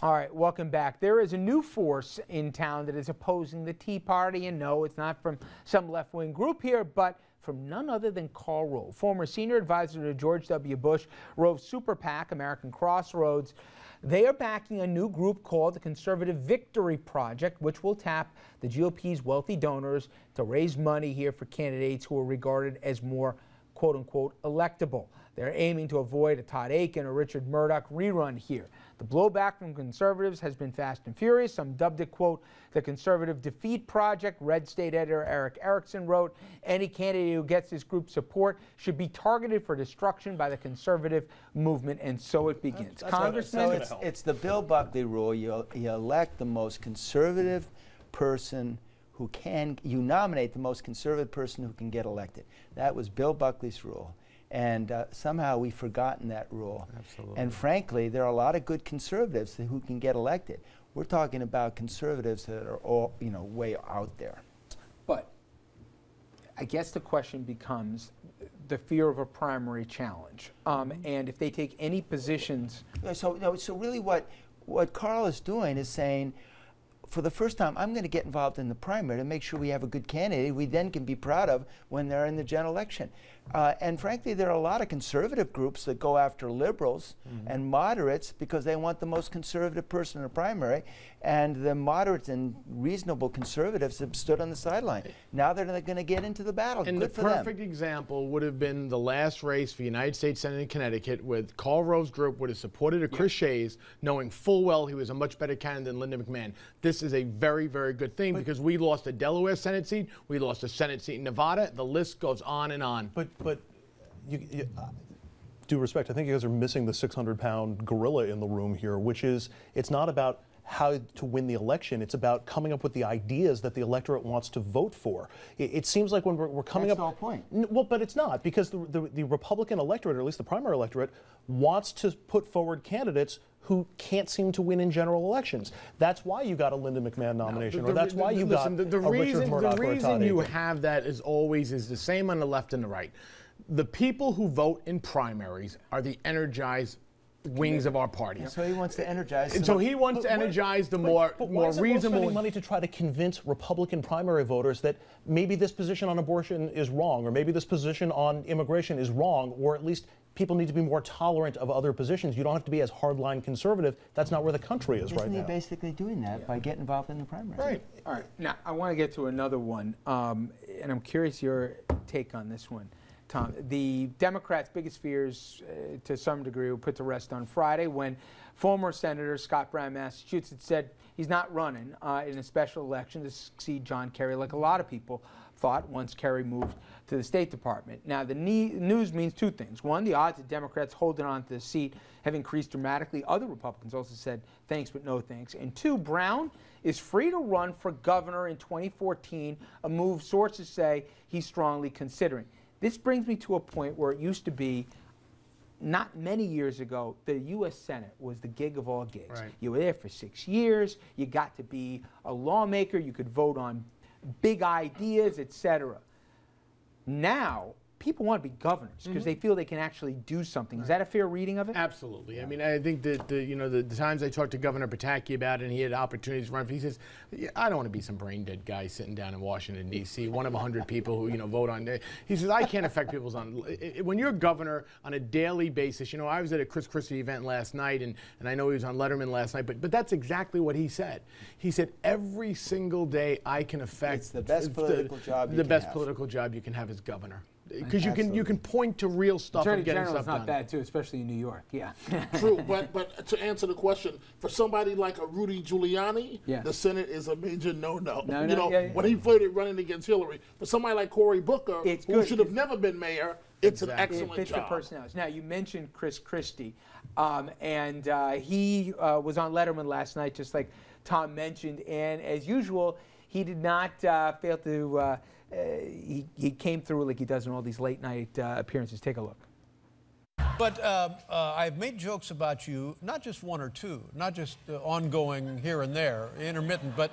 All right, welcome back. There is a new force in town that is opposing the Tea Party, and no, it's not from some left-wing group here, but from none other than Karl Rove, former senior advisor to George W. Bush. Rove's super PAC, American Crossroads, they are backing a new group called the Conservative Victory Project, which will tap the GOP's wealthy donors to raise money here for candidates who are regarded as more quote-unquote electable. They're aiming to avoid a Todd Akin or Richard Murdoch rerun here. The blowback from conservatives has been fast and furious. Some dubbed it, quote, the Conservative Defeat Project. Red State editor Eric Erickson wrote, any candidate who gets this group's support should be targeted for destruction by the conservative movement, and so it begins. Congressman? So it's the Bill Buckley rule. You elect the most conservative person who can, you nominate the most conservative person who can get elected. That was Bill Buckley's rule. And somehow we've forgotten that rule. Absolutely. And frankly, there are a lot of good conservatives who can get elected. We're talking about conservatives that are all, you know, way out there. But I guess the question becomes the fear of a primary challenge. And if they take any positions. So really what Karl is doing is saying, for the first time, I'm going to get involved in the primary to make sure we have a good candidate we then can be proud of when they're in the general election. And frankly, there are a lot of conservative groups that go after liberals and moderates because they want the most conservative person in the primary. And the moderates and reasonable conservatives have stood on the sideline. Now they're going to get into the battle. And good the for them. perfect example would have been the last race for United States Senate in Connecticut, with Karl Rove's group would have supported a Chris Shays, knowing full well he was a much better candidate than Linda McMahon. This is a very, very good thing because we lost a Delaware Senate seat, we lost a Senate seat in Nevada. The list goes on and on. But due respect, I think you guys are missing the 600-pound gorilla in the room here, which is it's not about how to win the election. It's about coming up with the ideas that the electorate wants to vote for. It seems like when we're coming That's up... the whole point. Well, but it's not, because the Republican electorate, or at least the primary electorate, wants to put forward candidates who can't seem to win in general elections. That's why you got a Linda McMahon nomination, or that's why you got a Richard Murdoch or a Todd Akin. The reason you have that is always the same on the left and the right. The people who vote in primaries are the energized wings of our party. So he wants to energize. And so he wants to energize the more reasonable. Spending money to try to convince Republican primary voters that maybe this position on abortion is wrong, or maybe this position on immigration is wrong, or at least people need to be more tolerant of other positions. You don't have to be as hardline conservative. That's not where the country is right now. Isn't he basically doing that by getting involved in the primary? Right. All right. Now, I want to get to another one, and I'm curious your take on this one, Tom. The Democrats' biggest fears, to some degree, were put to rest on Friday when former Senator Scott Brown, Massachusetts, said he's not running in a special election to succeed John Kerry, like a lot of people thought once Kerry moved to the State Department. Now, the news means two things. One, the odds of Democrats holding on to the seat have increased dramatically. Other Republicans also said thanks but no thanks. And two, Brown is free to run for governor in 2014, a move sources say he's strongly considering. This brings me to a point where it used to be, not many years ago, the U.S. Senate was the gig of all gigs. Right. You were there for 6 years. You got to be a lawmaker. You could vote on big ideas, etc. Now, people want to be governors because they feel they can actually do something. Is that a fair reading of it? Absolutely. I mean, I think that the times I talked to Governor Pataki about it, and he had opportunities to run, he says, yeah, I don't want to be some brain dead guy sitting down in Washington D.C. one of 100 people who vote on. He says I can't affect people's when you're governor on a daily basis. I was at a Christie event last night, and I know he was on Letterman last night, but that's exactly what he said. He said every single day I can affect. It's the best political job. The best political job you can have as governor. Because you can point to real stuff and getting stuff done. Not bad too, especially in New York. Yeah. True, but to answer the question, for somebody like a Rudy Giuliani, the Senate is a major no-no. When he flirted running against Hillary, for somebody like Cory Booker, who should have never been mayor, it's an excellent job. It fits the personalities. Now, you mentioned Christie, and he was on Letterman last night, just like Tom mentioned, and as usual, he did not fail to. He came through like he does in all these late night appearances. Take a look. But I've made jokes about you, not just one or two, not just ongoing here and there, intermittent, but...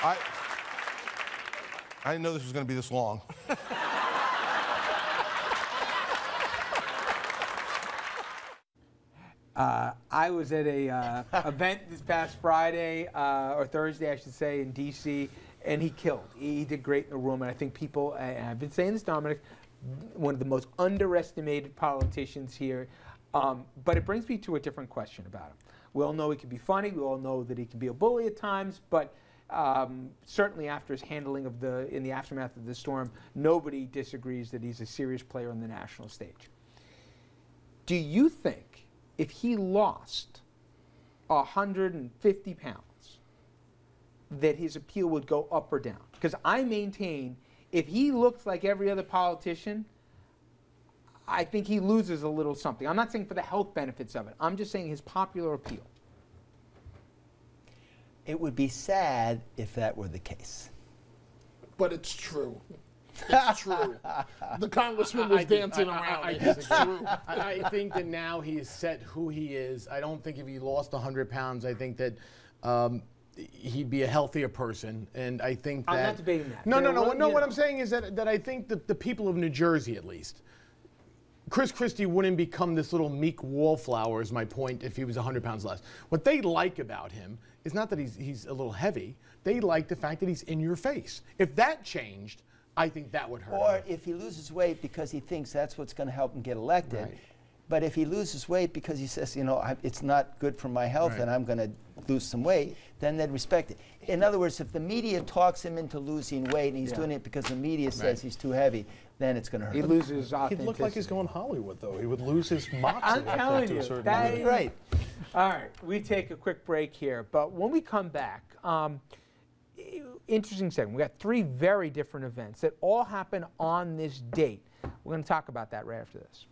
I didn't know this was going to be this long. I was at a event this past Friday, or Thursday, I should say, in D.C., and he killed. He did great in the room, and I think people, and I've been saying this, Dominic, one of the most underestimated politicians here. But it brings me to a different question about him. We all know he can be funny. We all know that he can be a bully at times, but certainly after his handling of in the aftermath of the storm, nobody disagrees that he's a serious player on the national stage. Do you think if he lost 150 pounds, that his appeal would go up or down? Because I maintain if he looks like every other politician, I think he loses a little something. I'm not saying for the health benefits of it. I'm just saying his popular appeal. It would be sad if that were the case. But it's true. It's true. The congressman was dancing around it. It's true. I think that now he has set who he is. I don't think if he lost 100 pounds, I think that he'd be a healthier person. And I think that... I'm not debating that. No. What I'm saying is that I think that the people of New Jersey, at least, Christie wouldn't become this little meek wallflower, is my point, if he was 100 pounds less. What they like about him is not that he's a little heavy. They like the fact that he's in your face. If that changed, I think that would hurt Or him. if he loses weight because he thinks that's what's going to help him get elected. Right. But if he loses weight because he says, you know, it's not good for my health and I'm going to lose some weight, then they'd respect it. In other words, if the media talks him into losing weight and he's doing it because the media says he's too heavy, then it's going to hurt He him. loses authenticity. He'd look like he's going Hollywood, though. He would lose his moxie. I'm telling you, that is right. All right, we take a quick break here, but when we come back, interesting segment. We got 3 very different events that all happen on this date. We're going to talk about that right after this.